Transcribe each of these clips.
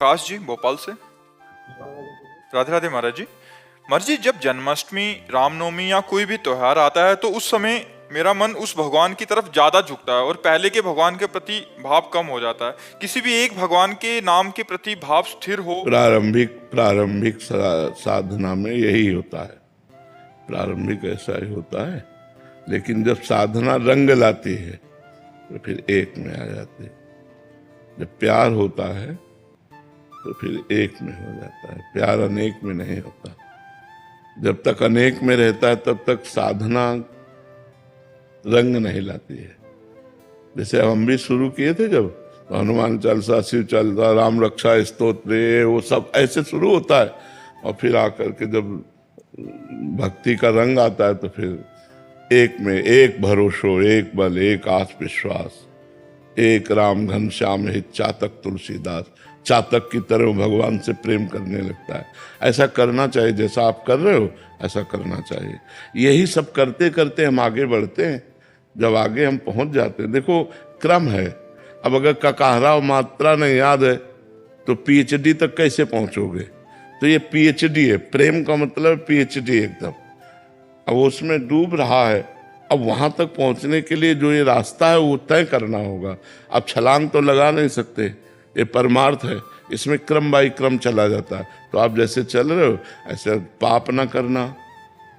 प्रकाश जी भोपाल से। राधे राधे महाराज जी। महाराज जी, जब जन्माष्टमी, रामनवमी या कोई भी त्योहार आता है तो उस समय मेरा मन उस भगवान की तरफ ज्यादा झुकता है और पहले के भगवान के प्रति भाव कम हो जाता है। किसी भी एक भगवान के नाम के प्रति भाव स्थिर हो। प्रारंभिक साधना में यही होता है, प्रारंभिक ऐसा ही होता है। लेकिन जब साधना रंग लाती है तो फिर एक में आ जाती है। जब प्यार होता है तो फिर एक में हो जाता है, प्यार अनेक में नहीं होता। जब तक अनेक में रहता है तब तक साधना रंग नहीं लाती है। जैसे हम भी शुरू किए थे, जब हनुमान चालीसा, शिव चालीसा, राम रक्षा स्तोत्र, वो सब ऐसे शुरू होता है। और फिर आकर के जब भक्ति का रंग आता है तो फिर एक में एक भरोसो, एक बल, एक आस विश्वास, एक राम घनश्याम हित चातक तुलसीदास, चातक की तरह भगवान से प्रेम करने लगता है। ऐसा करना चाहिए, जैसा आप कर रहे हो ऐसा करना चाहिए। यही सब करते करते हम आगे बढ़ते हैं। जब आगे हम पहुंच जाते हैं, देखो क्रम है। अब अगर ककाहरा और मात्रा नहीं याद है तो पीएचडी तक कैसे पहुंचोगे? तो ये पीएचडी है, प्रेम का मतलब पीएचडी एकदम। अब उसमें डूब रहा है। अब वहां तक पहुंचने के लिए जो ये रास्ता है वो तय करना होगा। अब छलांग तो लगा नहीं सकते, ये परमार्थ है, इसमें क्रम बाई क्रम चला जाता है। तो आप जैसे चल रहे हो ऐसे पाप ना करना,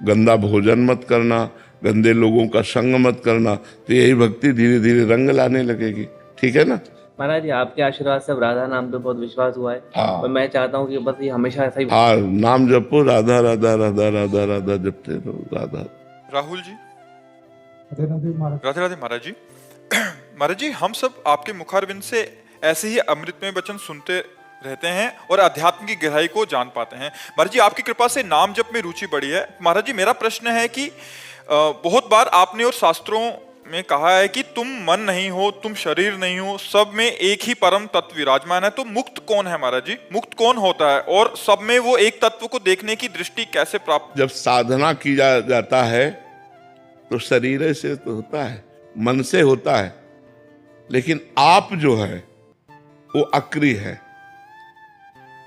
गंदा भोजन मत करना, गंदे लोगों का संग मत करना, तो यही भक्ति धीरे धीरे रंग लाने लगेगी। ठीक है ना महाराज जी? आपके आशीर्वाद से राधा नाम पे बहुत विश्वास हुआ है। हाँ। और मैं चाहता हूँ कि बस ये हमेशा ऐसा ही। हाँ, नाम जपो, राधा राधा राधा राधा राधा जपते रहो, राधा। राहुल जी। राधे राधे महाराज। राधे राधे महाराज जी। महाराज जी, हम सब आपके मुखारविंद से ऐसे ही अमृतमय वचन सुनते रहते हैं और अध्यात्म की गहराई को जान पाते हैं। महाराज जी, आपकी कृपा से नाम जप में रुचि बढ़ी है। महाराज जी, मेरा प्रश्न है कि बहुत बार आपने और शास्त्रों में कहा है कि तुम मन नहीं हो, तुम शरीर नहीं हो, सब में एक ही परम तत्व विराजमान है। तो मुक्त कौन है महाराज जी? मुक्त कौन होता है और सब में वो एक तत्व को देखने की दृष्टि कैसे प्राप्त? जब साधना की जाता है तो शरीर से तो होता है, मन से होता है, लेकिन आप जो है वो अक्रिय है।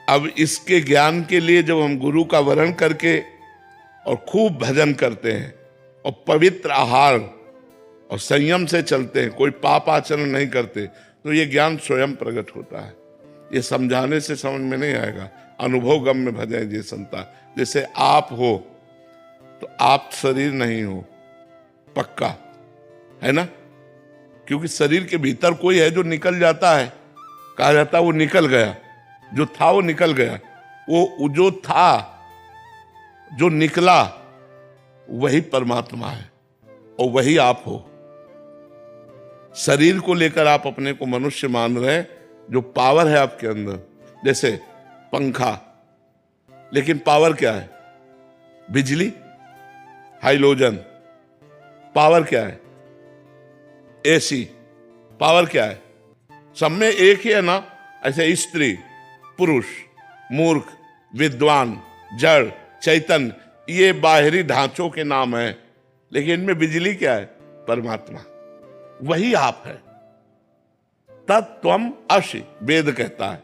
अब इसके ज्ञान के लिए जब हम गुरु का वरण करके और खूब भजन करते हैं और पवित्र आहार और संयम से चलते हैं, कोई पाप आचरण नहीं करते, तो ये ज्ञान स्वयं प्रकट होता है। ये समझाने से समझ में नहीं आएगा। अनुभव गम में भजे ये संता। जैसे आप हो तो आप शरीर नहीं हो, पक्का है ना? क्योंकि शरीर के भीतर कोई है जो निकल जाता है, कहा जाता है वो निकल गया, जो था वो निकल गया। वो जो था, जो निकला, वही परमात्मा है और वही आप हो। शरीर को लेकर आप अपने को मनुष्य मान रहे हैं, जो पावर है आपके अंदर, जैसे पंखा, लेकिन पावर क्या है? बिजली, हाइड्रोजन, पावर क्या है? एसी, पावर क्या है? सब में एक ही है ना। ऐसे स्त्री, पुरुष, मूर्ख, विद्वान, जड़, चैतन्य, ये बाहरी ढांचों के नाम हैं, लेकिन इनमें बिजली क्या है? परमात्मा, वही आप है। तत्त्वम असि, वेद कहता है।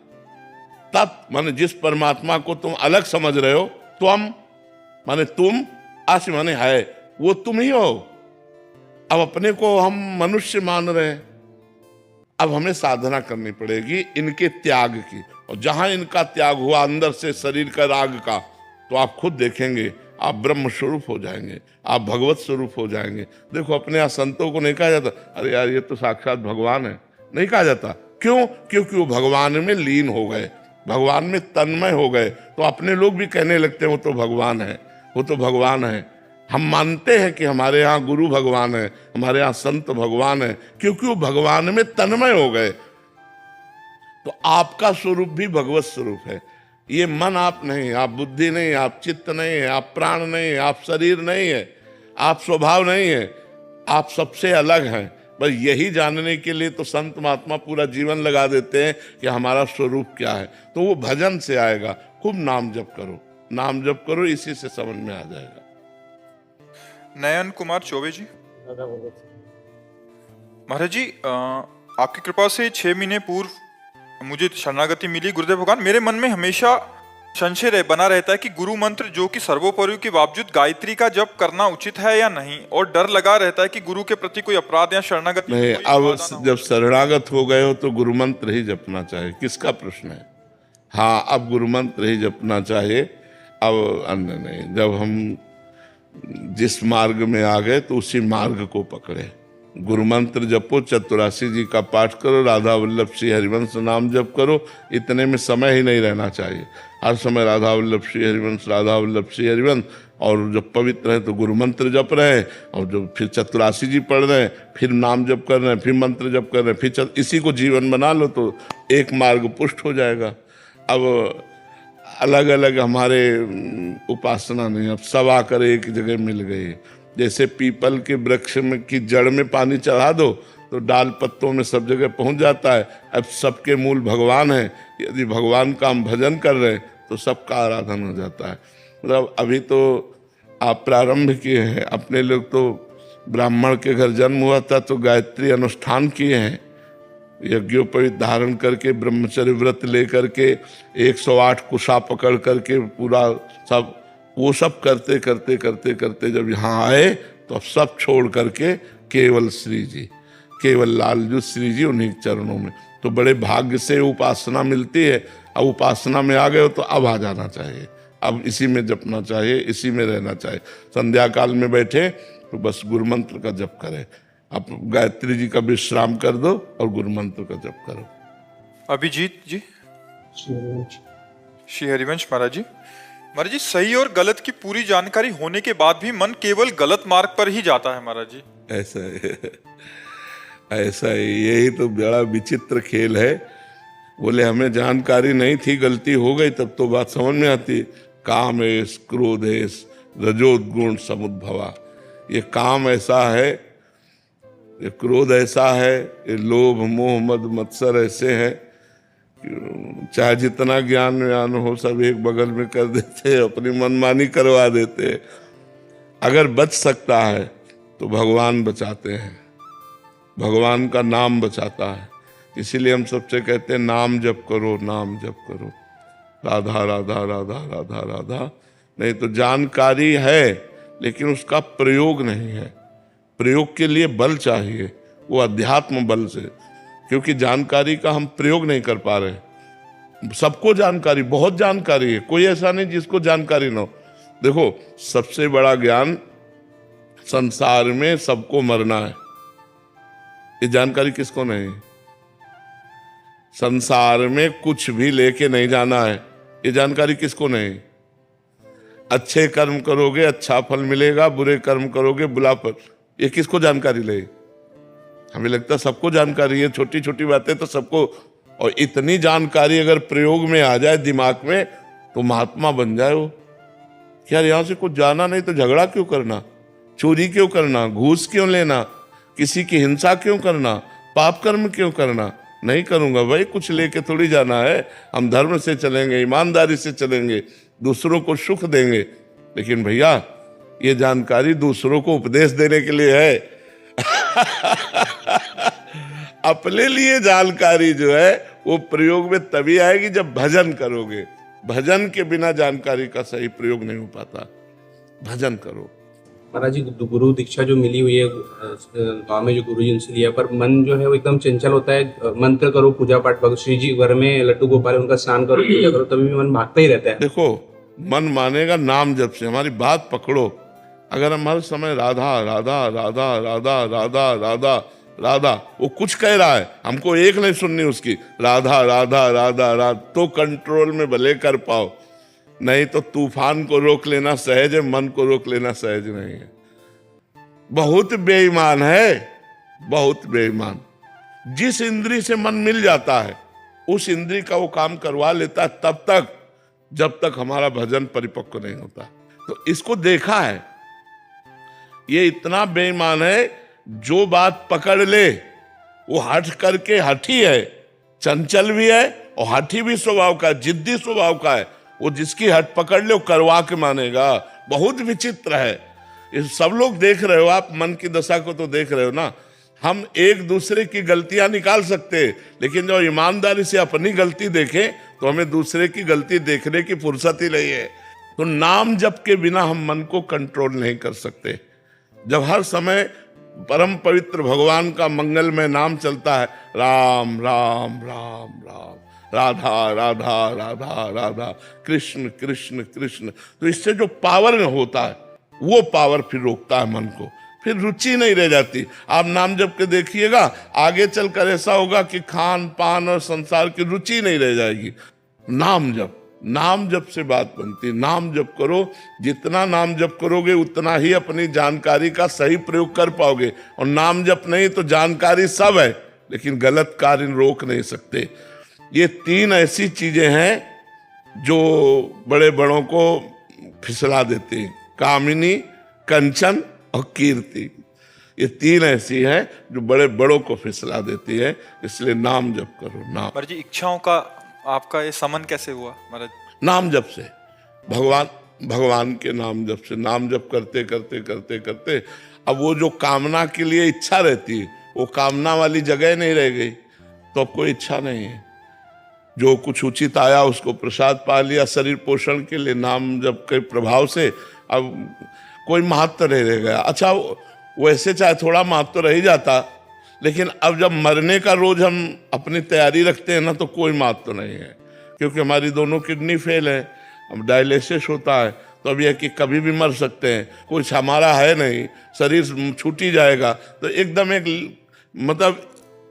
तत् माने जिस परमात्मा को तुम अलग समझ रहे हो, त्वम माने तुम, असि माने है, वो तुम ही हो। अब अपने को हम मनुष्य मान रहे हैं। अब हमें साधना करनी पड़ेगी इनके त्याग की, और जहां इनका त्याग हुआ अंदर से शरीर का राग का, तो आप खुद देखेंगे आप ब्रह्म स्वरूप हो जाएंगे, आप भगवत स्वरूप हो जाएंगे। देखो अपने यहाँ संतों को नहीं कहा जाता अरे यार ये तो साक्षात भगवान है, नहीं कहा जाता। क्यों? क्योंकि वो भगवान में लीन हो गए, भगवान में तन्मय हो गए। तो अपने लोग भी कहने लगते हैं वो तो भगवान है, वो तो भगवान है। हम मानते हैं कि हमारे यहाँ गुरु भगवान है, हमारे यहाँ संत भगवान है, क्योंकि वो भगवान में तन्मय हो गए। तो आपका स्वरूप भी भगवत स्वरूप है। ये मन आप नहीं, आप बुद्धि नहीं, आप चित्त नहीं है, आप प्राण नहीं है, आप शरीर नहीं है, आप स्वभाव नहीं है, आप सबसे अलग हैं। बस यही जानने के लिए तो संत महात्मा पूरा जीवन लगा देते हैं कि हमारा स्वरूप क्या है। तो वो भजन से आएगा। खूब नाम जप करो, नाम जप करो, इसी से समझ में आ जाएगा। नयन कुमार चौबे जी। महाराज जी, आपकी कृपा से 6 महीने पूर्व मुझे शरणागति मिली गुरुदेव भगवान, मेरे मन में हमेशा संशय बना रहता है कि गुरु मंत्र जो कि सर्वोपरि के बावजूद गायत्री का जप करना उचित है या नहीं, और डर लगा रहता है कि गुरु के प्रति कोई अपराध या शरणागति नहीं, कोई अब बाधा ना हो। जब शरणागत हो गए हो तो गुरु मंत्र ही जपना चाहिए, किसका प्रश्न है। हाँ, अब गुरु मंत्र ही जपना चाहिए, अब अन्य नहीं। जब हम जिस मार्ग में आ गए तो उसी मार्ग को पकड़े। गुरु मंत्र जपो, चतुरासी जी का पाठ करो, राधा वल्लभ श्री हरिवंश नाम जप करो, इतने में समय ही नहीं रहना चाहिए। हर समय राधा वल्लभ श्री हरिवंश, राधा वल्लभ श्री हरिवंश, और जब पवित्र है तो गुरु मंत्र जप रहे हैं, और जब फिर चतुरासी जी पढ़ रहे हैं, फिर नाम जप कर रहे हैं, फिर मंत्र जप कर रहे हैं, फिर इसी को जीवन बना लो तो एक मार्ग पुष्ट हो जाएगा। अब अलग अलग हमारे उपासना नहीं, अब सब आकर एक जगह मिल गई। जैसे पीपल के वृक्ष में की जड़ में पानी चढ़ा दो तो डाल पत्तों में सब जगह पहुंच जाता है। अब सबके मूल भगवान है, यदि भगवान का हम भजन कर रहे हैं तो सबका आराधन हो जाता है। मतलब अभी तो आप प्रारंभ किए हैं, अपने लोग तो ब्राह्मण के घर जन्म हुआ था तो गायत्री अनुष्ठान किए हैं, यज्ञोपवीत धारण करके, ब्रह्मचर्य व्रत ले करके, 108 कुशा पकड़ करके पूरा सब, वो सब करते करते करते करते जब यहाँ आए तो अब सब छोड़ करके केवल श्री जी, केवल लालजू श्री जी उन्हीं के चरणों में। तो बड़े भाग्य से उपासना मिलती है। अब उपासना में आ गए हो तो अब आ जाना चाहिए, अब इसी में जपना चाहिए, इसी में रहना चाहिए। संध्या काल में बैठे तो बस गुरु मंत्र का जप करें, अब गायत्री जी का विश्राम कर दो और गुरु मंत्र का जप करो। अभिजीत जी, श्री श्री हरिवंश महाराज जी, महाराज जी, सही और गलत की पूरी जानकारी होने के बाद भी मन केवल गलत मार्ग पर ही जाता है महाराज जी। ऐसा है, ऐसा है, यही तो बड़ा विचित्र खेल है। बोले हमें जानकारी नहीं थी, गलती हो गई, तब तो बात समझ में आती। कामेश क्रोधेश रजोगुण समुद्भवा, ये काम ऐसा है, ये क्रोध ऐसा है, ये लोभ मोह मद मत्सर ऐसे हैं, चाहे जितना ज्ञान व्यान हो सब एक बगल में कर देते, अपनी मनमानी करवा देते। अगर बच सकता है तो भगवान बचाते हैं, भगवान का नाम बचाता है। इसीलिए हम सबसे कहते हैं नाम जप करो, नाम जप करो, राधा राधा राधा राधा राधा। नहीं तो जानकारी है लेकिन उसका प्रयोग नहीं है। प्रयोग के लिए बल चाहिए, वो अध्यात्म बल से, क्योंकि जानकारी का हम प्रयोग नहीं कर पा रहे। सबको जानकारी, बहुत जानकारी है, कोई ऐसा नहीं जिसको जानकारी ना हो। देखो, सबसे बड़ा ज्ञान संसार में सबको मरना है, ये जानकारी किसको नहीं। संसार में कुछ भी लेके नहीं जाना है, ये जानकारी किसको नहीं। अच्छे कर्म करोगे अच्छा फल मिलेगा, बुरे कर्म करोगे बुरा फल, ये किसको जानकारी ले। हमें लगता है सबको जानकारी है, छोटी छोटी बातें तो सबको। और इतनी जानकारी अगर प्रयोग में आ जाए दिमाग में तो महात्मा बन जाए वो। यार यहां से कुछ जाना नहीं तो झगड़ा क्यों करना, चोरी क्यों करना, घूस क्यों लेना, किसी की हिंसा क्यों करना, पाप कर्म क्यों करना। नहीं करूंगा भाई, कुछ लेके थोड़ी जाना है। हम धर्म से चलेंगे, ईमानदारी से चलेंगे, दूसरों को सुख देंगे। लेकिन भैया ये जानकारी दूसरों को उपदेश देने के लिए है। अपने लिए जानकारी जो है वो प्रयोग में तभी आएगी जब भजन करोगे। भजन के बिना जानकारी का सही प्रयोग नहीं हो पाता। भजन करो। महाराज जी, गुरु दीक्षा जो मिली हुई है गाँव में, जो गुरु जी उनसे लिया, पर मन जो है वो एकदम चंचल होता है। मंत्र करो, पूजा पाठ, भगत श्री जी घर में लड्डू गोपाल उनका स्नान करो, पूजा करो, तभी भी मन भागता ही रहता है। देखो, मन मानेगा नाम जप से। हमारी बात पकड़ो। अगर हम हर समय राधा राधा राधा राधा राधा राधा राधा, वो कुछ कह रहा है, हमको एक नहीं सुननी उसकी, राधा राधा राधा राधा, तो कंट्रोल में भले कर पाओ। नहीं तो तूफान को रोक लेना सहज है, मन को रोक लेना सहज नहीं है। बहुत बेईमान है, बहुत बेईमान। जिस इंद्री से मन मिल जाता है उस इंद्री का वो काम करवा लेता है, तब तक जब तक हमारा भजन परिपक्व नहीं होता। तो इसको देखा है, ये इतना बेईमान है, जो बात पकड़ ले वो हट करके हठी है, चंचल भी है और हठी भी स्वभाव का, जिद्दी स्वभाव का है। वो जिसकी हट पकड़ ले वो करवा के मानेगा। बहुत विचित्र है। ये सब लोग देख रहे हो, आप मन की दशा को तो देख रहे हो ना। हम एक दूसरे की गलतियां निकाल सकते हैं, लेकिन जब ईमानदारी से अपनी गलती देखें तो हमें दूसरे की गलती देखने की फुर्सत ही नहीं है। तो नाम जप के बिना हम मन को कंट्रोल नहीं कर सकते। जब हर समय परम पवित्र भगवान का मंगलमय नाम चलता है, राम राम राम राम, राधा राधा राधा राधा, कृष्ण कृष्ण कृष्ण, तो इससे जो पावर होता है वो पावर फिर रोकता है मन को, फिर रुचि नहीं रह जाती। आप नाम जप के देखिएगा, आगे चलकर ऐसा होगा कि खान पान और संसार की रुचि नहीं रह जाएगी। नाम जप से बात बनती। नाम जप करो, जितना नाम जप करोगे उतना ही अपनी जानकारी का सही प्रयोग कर पाओगे। और नाम जप नहीं तो जानकारी सब है, लेकिन गलत कार्य रोक नहीं सकते। ये 3 ऐसी चीजें हैं जो बड़े बड़ों को फिसला देती हैं, कामिनी, कंचन और कीर्ति। ये 3 ऐसी हैं जो बड़े बड़ों को फिसला देती है, इसलिए नाम जप करो। महाराज जी, इच्छाओं का आपका ये समन कैसे हुआ महाराज? नाम जप से, भगवान के नाम जप से। नाम जप करते करते करते करते अब वो जो कामना के लिए इच्छा रहती है, वो कामना वाली जगह नहीं रह गई, तो अब कोई इच्छा नहीं है। जो कुछ उचित आया उसको प्रसाद पा लिया शरीर पोषण के लिए, नाम जप के प्रभाव से अब कोई महत्व नहीं रह गया। अच्छा, वैसे चाहे थोड़ा महत्व रह ही जाता, लेकिन अब जब मरने का रोज हम अपनी तैयारी रखते हैं ना, तो कोई महत्व नहीं है, क्योंकि हमारी दोनों किडनी फेल है, अब डायलिसिस होता है, तो अब यह कि कभी भी मर सकते हैं, कुछ हमारा है नहीं, शरीर छूट ही जाएगा, तो एकदम एक मतलब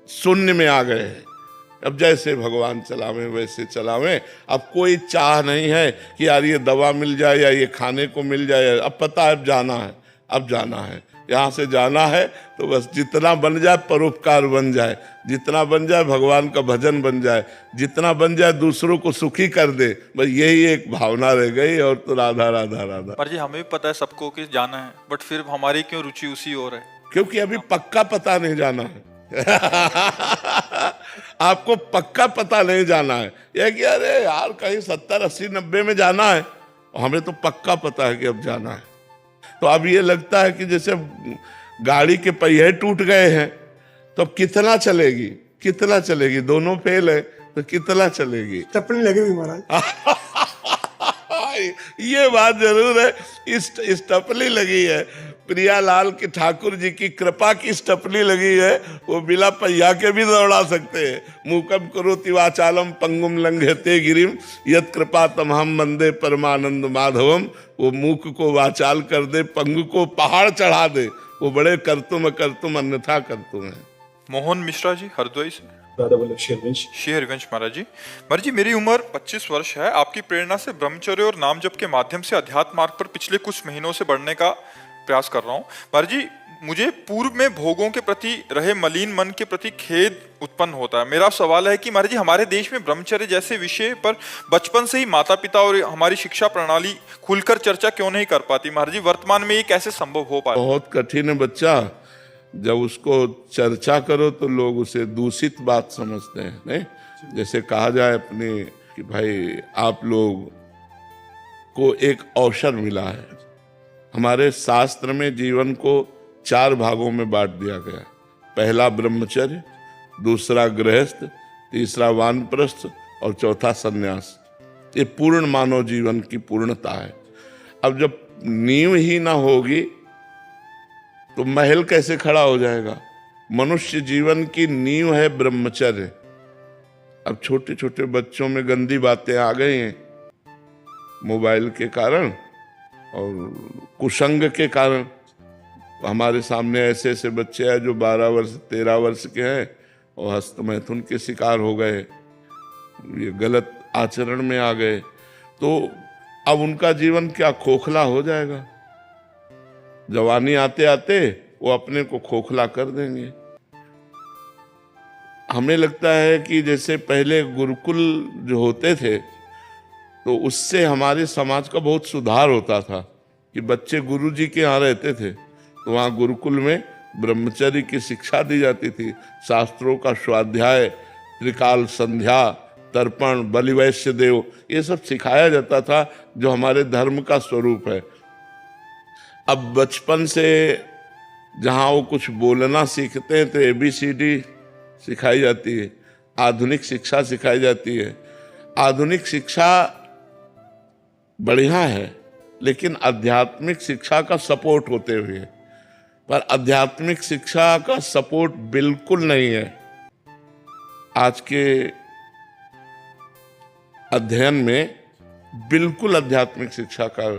शून्य में आ गए हैं। अब जैसे भगवान चलावे वैसे चलावे। अब कोई चाह नहीं है कि यार ये दवा मिल जाए या ये खाने को मिल जाए। अब पता है अब जाना है, यहाँ से जाना है, तो बस जितना बन जाए परोपकार बन जाए, जितना बन जाए भगवान का भजन बन जाए, जितना बन जाए दूसरों को सुखी कर दे, बस यही एक भावना रह गई। और तो राधा राधा राधा। पर जी हमें भी पता है सबको कि जाना है, बट फिर हमारी क्यों रुचि उसी ओर है? क्योंकि अभी पक्का पता नहीं जाना है। आपको पक्का पता नहीं जाना है, यह कि अरे यार कहीं 70, 80, 90 में जाना है, हमें तो पक्का पता है कि अब जाना है। तो अब ये लगता है कि जैसे गाड़ी के पहिए टूट गए हैं, तो अब कितना चलेगी, दोनों फेल है तो कितना चलेगी। टपनी लगेगी महाराज। ये बात जरूर है, इस टपली लगी है, प्रियालाल की ठाकुर जी की कृपा की स्टपली लगी है, वो बिना पहिया के भी दौड़ा सकते हैं। मूकम करोति वाचालम पंगुम लंघयते गिरिम यत् कृपा तमहम वंदे परमानंद माधवम। वो मूक को वाचाल कर दे, पंगु को पहाड़ चढ़ा दे, वो बड़े करतुम अन्यथा करतुम है। मोहन मिश्रा जी हरदोई से। राधा वल्लभ शेरवंश। शेरवंश महाराज जी, मेरी उम्र 25 वर्ष है। आपकी प्रेरणा से ब्रह्मचर्य और नाम जप के माध्यम से अध्यात्म मार्ग पर पिछले कुछ महीनों से बढ़ने का प्रयास कर रहा हूँ। महाराज जी, मुझे पूर्व में भोगों के प्रति रहे मलिन मन के प्रति खेद उत्पन्न होता है। मेरा सवाल है कि महाराज जी, हमारे देश में ब्रह्मचर्य जैसे विषय पर बचपन से ही माता पिता और हमारी शिक्षा प्रणाली खुलकर चर्चा क्यों नहीं कर पाती? महाराज जी, वर्तमान में ये कैसे संभव हो पाए? बहुत कठिन है बच्चा। जब उसको चर्चा करो तो लोग उसे दूषित बात समझते हैं। नहीं, जैसे कहा जाए अपने कि भाई आप लोग को एक अवसर मिला है। हमारे शास्त्र में जीवन को 4 भागों में बांट दिया गया। पहला ब्रह्मचर्य, दूसरा गृहस्थ, तीसरा वानप्रस्थ और चौथा सन्यास। ये पूर्ण मानव जीवन की पूर्णता है। अब जब नींव ही ना होगी तो महल कैसे खड़ा हो जाएगा? मनुष्य जीवन की नींव है ब्रह्मचर्य। अब छोटे छोटे बच्चों में गंदी बातें आ गई हैं मोबाइल के कारण और कुसंग के कारण। हमारे सामने ऐसे ऐसे बच्चे हैं जो 12 वर्ष 13 वर्ष के हैं और हस्तमैथुन के शिकार हो गए, ये गलत आचरण में आ गए। तो अब उनका जीवन क्या खोखला हो जाएगा? जवानी आते आते वो अपने को खोखला कर देंगे। हमें लगता है कि जैसे पहले गुरुकुल जो होते थे तो उससे हमारे समाज का बहुत सुधार होता था कि बच्चे गुरु जी के यहाँ रहते थे तो वहाँ गुरुकुल में ब्रह्मचर्य की शिक्षा दी जाती थी। शास्त्रों का स्वाध्याय, त्रिकाल संध्या, तर्पण, बलिवैश्य देव, ये सब सिखाया जाता था जो हमारे धर्म का स्वरूप है। अब बचपन से जहाँ वो कुछ बोलना सीखते हैं तो ABCD सिखाई जाती है, आधुनिक शिक्षा सिखाई जाती है। आधुनिक शिक्षा बढ़िया है, लेकिन आध्यात्मिक शिक्षा का सपोर्ट होते हुए, पर आध्यात्मिक शिक्षा का सपोर्ट बिल्कुल नहीं है। आज के अध्ययन में बिल्कुल आध्यात्मिक शिक्षा का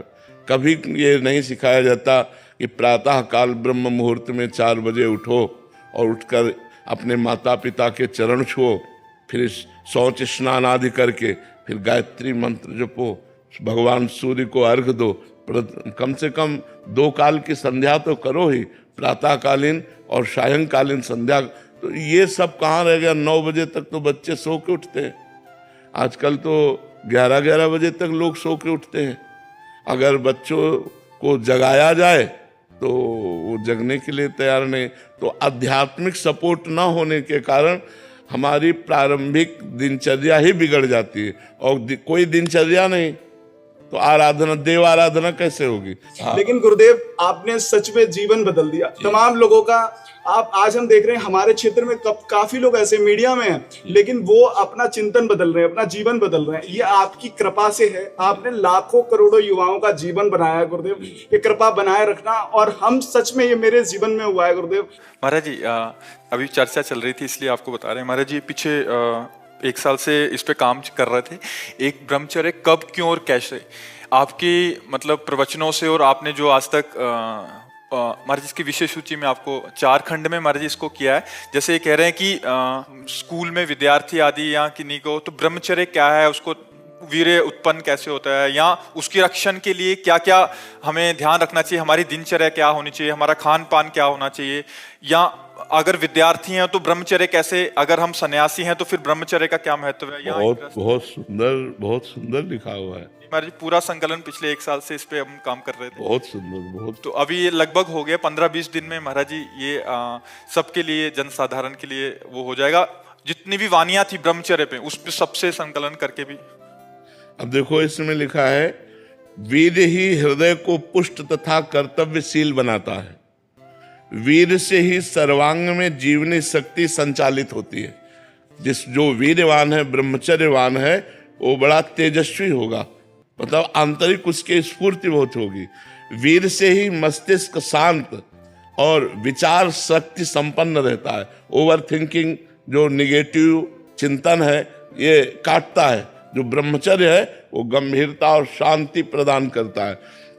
कभी ये नहीं सिखाया जाता कि प्रातः काल ब्रह्म मुहूर्त में 4 बजे उठो और उठकर अपने माता पिता के चरण छुओ, फिर शौच स्नान आदि करके फिर गायत्री मंत्र जपो, भगवान सूर्य को अर्घ दो, कम से कम 2 काल की संध्या तो करो ही, प्रातःकालीन और सायंकालीन संध्या। तो ये सब कहाँ रह गया? 9 बजे तक तो बच्चे सो के उठते हैं, आजकल तो 11-11 बजे तक लोग सो के उठते हैं। अगर बच्चों को जगाया जाए तो वो जगने के लिए तैयार नहीं। तो आध्यात्मिक सपोर्ट ना होने के कारण हमारी प्रारंभिक दिनचर्या ही बिगड़ जाती है, और कोई दिनचर्या नहीं तो आराधना, देव आराधना कैसे होगी? लेकिन गुरुदेव आपने सच में जीवन बदल दिया तमाम लोगों का। आप आज हम देख रहे हैं हमारे क्षेत्र में काफी लोग ऐसे मीडिया में हैं, लेकिन वो अपना चिंतन बदल रहे हैं, अपना जीवन बदल रहे हैं। ये आपकी कृपा से है। आपने लाखों करोड़ों युवाओं का जीवन बनाया है गुरुदेव। ये कृपा बनाए रखना, और हम सच में, ये मेरे जीवन में हुआ है गुरुदेव। महाराज जी अभी चर्चा चल रही थी इसलिए आपको बता रहे हैं। महाराज जी पीछे 1 साल से इस पे काम कर रहे थे, एक ब्रह्मचर्य कब, क्यों और कैसे। आपकी मतलब प्रवचनों से और आपने जो आज तक महाराज इसकी विशेष सूची में आपको 4 खंड में महाराज इसको किया है। जैसे ये कह रहे हैं कि स्कूल में विद्यार्थी आदि या किन्हीं को तो ब्रह्मचर्य क्या है, उसको वीर्य उत्पन्न कैसे होता है, या उसकी रक्षण के लिए क्या क्या हमें ध्यान रखना चाहिए, हमारी दिनचर्या क्या होनी चाहिए, हमारा खान पान क्या होना चाहिए, या अगर विद्यार्थी हैं तो ब्रह्मचर्य कैसे, अगर हम सन्यासी हैं तो फिर ब्रह्मचर्य का क्या महत्व है। बहुत सुंदर लिखा हुआ है महाराज। पूरा संकलन पिछले 1 साल से इस पे हम काम कर रहे थे। बहुत सुंदर, बहुत। तो अभी ये लगभग हो गया 15-20 दिन में महाराज जी, ये सबके लिए, जनसाधारण के लिए वो हो जाएगा। जितनी भी वानियां थी ब्रह्मचर्य पे, उस पे सबसे संकलन करके भी। अब देखो इसमें लिखा है, वीर ही हृदय को पुष्ट तथा कर्तव्यशील बनाता है। वीर से ही सर्वांग में जीवनी शक्ति संचालित होती है। जो वीरवान है, ब्रह्मचर्यवान है, वो बड़ा तेजस्वी होगा, मतलब आंतरिक उसकी स्फूर्ति बहुत होगी। वीर से ही मस्तिष्क शांत और विचार शक्ति संपन्न रहता है। ओवर थिंकिंग, जो निगेटिव चिंतन है, ये काटता है। जो ब्रह्मचर्य है वो गंभीरता और शांति प्रदान करता है।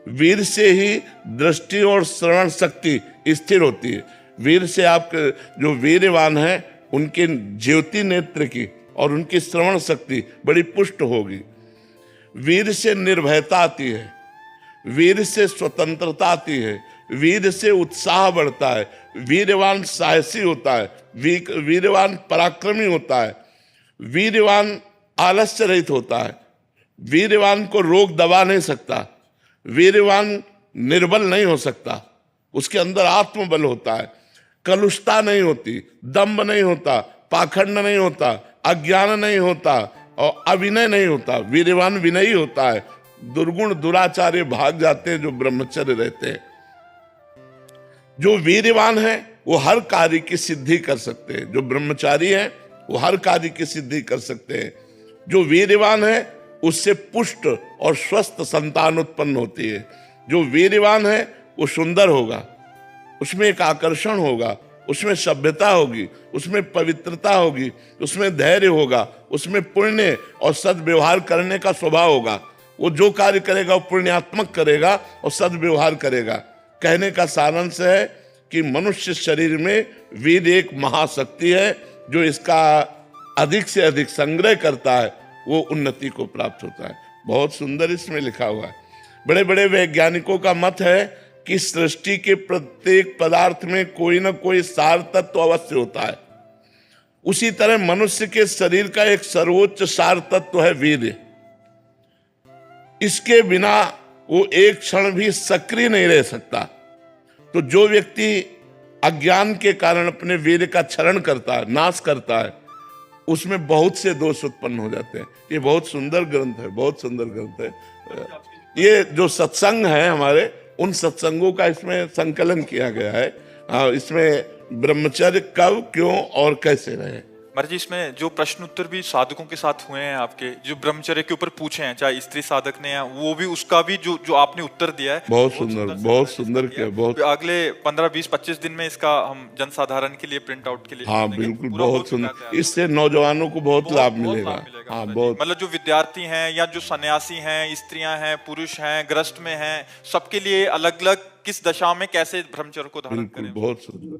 वीर से ही दृष्टि और श्रवण शक्ति स्थिर होती है। वीर से आपके जो वीरवान है, उनके ज्योति नेत्र की और उनकी श्रवण शक्ति बड़ी पुष्ट होगी। वीर से निर्भयता आती है, वीर से स्वतंत्रता आती है, वीर से उत्साह बढ़ता है। वीरवान साहसी होता है, वीरवान पराक्रमी होता है, वीरवान आलस्य रहित होता है, वीरवान को रोग दबा नहीं सकता, वीरवान निर्बल नहीं हो सकता, उसके अंदर आत्मबल होता है, कलुषता नहीं होती, दंभ नहीं होता, पाखंड नहीं होता, अज्ञान नहीं होता और अविनय नहीं होता। वीरवान विनयी होता है। दुर्गुण दुराचार्य भाग जाते हैं जो ब्रह्मचर्य रहते हैं। जो वीरवान है वो हर कार्य की सिद्धि कर सकते हैं। जो ब्रह्मचारी है वो हर कार्य की सिद्धि कर सकते हैं। जो वीरवान है उससे पुष्ट और स्वस्थ संतान उत्पन्न होती है। जो वीरवान है वो सुंदर होगा, उसमें एक आकर्षण होगा, उसमें सभ्यता होगी, उसमें पवित्रता होगी, उसमें धैर्य होगा, उसमें पुण्य और सद्व्यवहार करने का स्वभाव होगा। वो जो कार्य करेगा वो पुण्यात्मक करेगा और सद्व्यवहार करेगा। कहने का सारांश है कि मनुष्य शरीर में वीर एक महाशक्ति है। जो इसका अधिक से अधिक संग्रह करता है वो उन्नति को प्राप्त होता है। बहुत सुंदर इसमें लिखा हुआ है। बड़े बड़े वैज्ञानिकों का मत है कि सृष्टि के प्रत्येक पदार्थ में कोई ना कोई सार तत्व अवश्य होता है। उसी तरह मनुष्य के शरीर का एक सर्वोच्च सार तत्व है वीर्य। इसके बिना वो एक क्षण भी सक्रिय नहीं रह सकता। तो जो व्यक्ति अज्ञान के कारण अपने वीर्य का क्षरण करता है, नाश करता है, उसमें बहुत से दोष उत्पन्न हो जाते हैं। ये बहुत सुंदर ग्रंथ है, बहुत सुंदर ग्रंथ है। ये जो सत्संग है हमारे, उन सत्संगों का इसमें संकलन किया गया है। हाँ, इसमें ब्रह्मचर्य कब, क्यों और कैसे रहे। महाराज जी इसमें जो प्रश्न उत्तर भी साधकों के साथ हुए हैं आपके, जो ब्रह्मचर्य के ऊपर पूछे हैं, चाहे स्त्री साधक ने या वो भी, उसका भी जो जो आपने उत्तर दिया है बहुत सुंदर, से बहुत इसका सुंदर दिया है। किया, बहुत। अगले 15 20 25 दिन में इसका हम जनसाधारण के लिए प्रिंट आउट के लिए हाँ देंगे। बिल्कुल, पूरा बहुत हो चुका है सुंदर। तैयार। इससे नौजवानों को बहुत लाभ मिलेगा। लाभ मिलेगा हाँ महाराज जी। बहुत। मतलब जो विद्यार्थी हैं या जो सन्यासी हैं, स्त्रियां हैं, पुरुष हैं, ग्रस्त में हैं, सबके लिए अलग अलग किस दशा में कैसे ब्रह्मचर्य को धारण बिल्कुल करें। बहुत सुंदर।